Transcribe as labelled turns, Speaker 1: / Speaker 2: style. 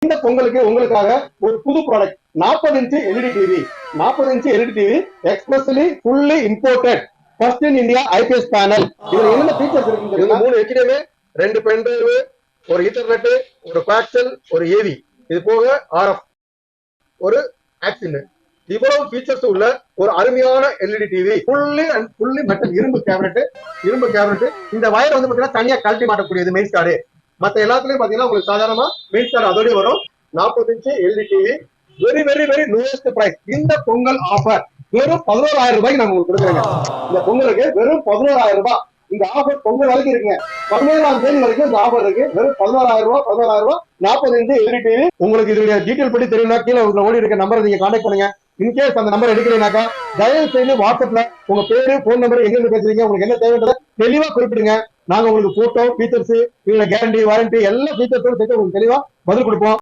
Speaker 1: இந்த பொங்கலுக்கு உங்களுக்காக ஒரு புது product 40 inch LED TV 40 inch LED TV expressly fully imported first in India IPS panel. இதுல என்னென்ன ஃபீச்சர்ஸ் இருக்கு? இதுல 3 HDMI, 2 பென் டிரைவ், ஒரு ஈத்தர்நெட், ஒரு கோஆக்சியல், ஒரு ஏவி, இது போக ஆர்எஃப், ஒரு ஆக்சின், இவ்வளவு ஃபீச்சர்ஸ் உள்ள ஒரு அருமையான எல்இடி டிவி. ஃபுல்லி மெட்டல், இரும்பு கேபினெட். இந்த வயர் வந்து பாத்தீங்கன்னா தனியா கழட்டி மாட்டக்கூடியது மெயின் கார்டு. மத்த எல்லாத்துலயும் பாத்தீங்கன்னா உங்களுக்கு சாதாரணமா மெயின் கார்டு அதோடய வரும். 40 inch LED TV, very very very lowest price. இந்த பொங்கல் ஆஃபர் வெறும் 11,000 ரூபாய்க்கு நாங்க உங்களுக்கு கொடுக்குறோங்க. இந்த பொங்கலுக்கு வெறும் 11,000 ரூபாய். இந்த ஆஃபர் பொங்கல் வரைக்கும் இருக்குங்க. 17ஆம் தேதி வரைக்கும் இந்த ஆஃபர் இருக்கு. வெறும் 11,000 ரூபாய். 40 இன்ச் எல்இடி டிவி. உங்களுக்கு இதோட டீடைல் படி தெரியும்னா கீழே ஓடி இருக்க நம்பரை நீங்க கான்டாக்ட் பண்ணுங்க. இன்கேஸ் அந்த நம்பர் எடுக்கலைனாக்கா தயவு செய்து வாட்ஸ்அப்ல உங்க பேரு, போன் நம்பர், எங்க இருந்து பேசுறீங்க, உங்களுக்கு என்ன தேவைன்றத தெளிவா குறிப்பிடுங்க. நாங்க உங்களுக்கு போட்டோ, ஃபீச்சர்ஸ், கேரண்டி, வாரண்டி எல்லா ஃபீச்சர்ஸோட சேர்த்து உங்களுக்கு தெளிவா பதில் கொடுப்போம்.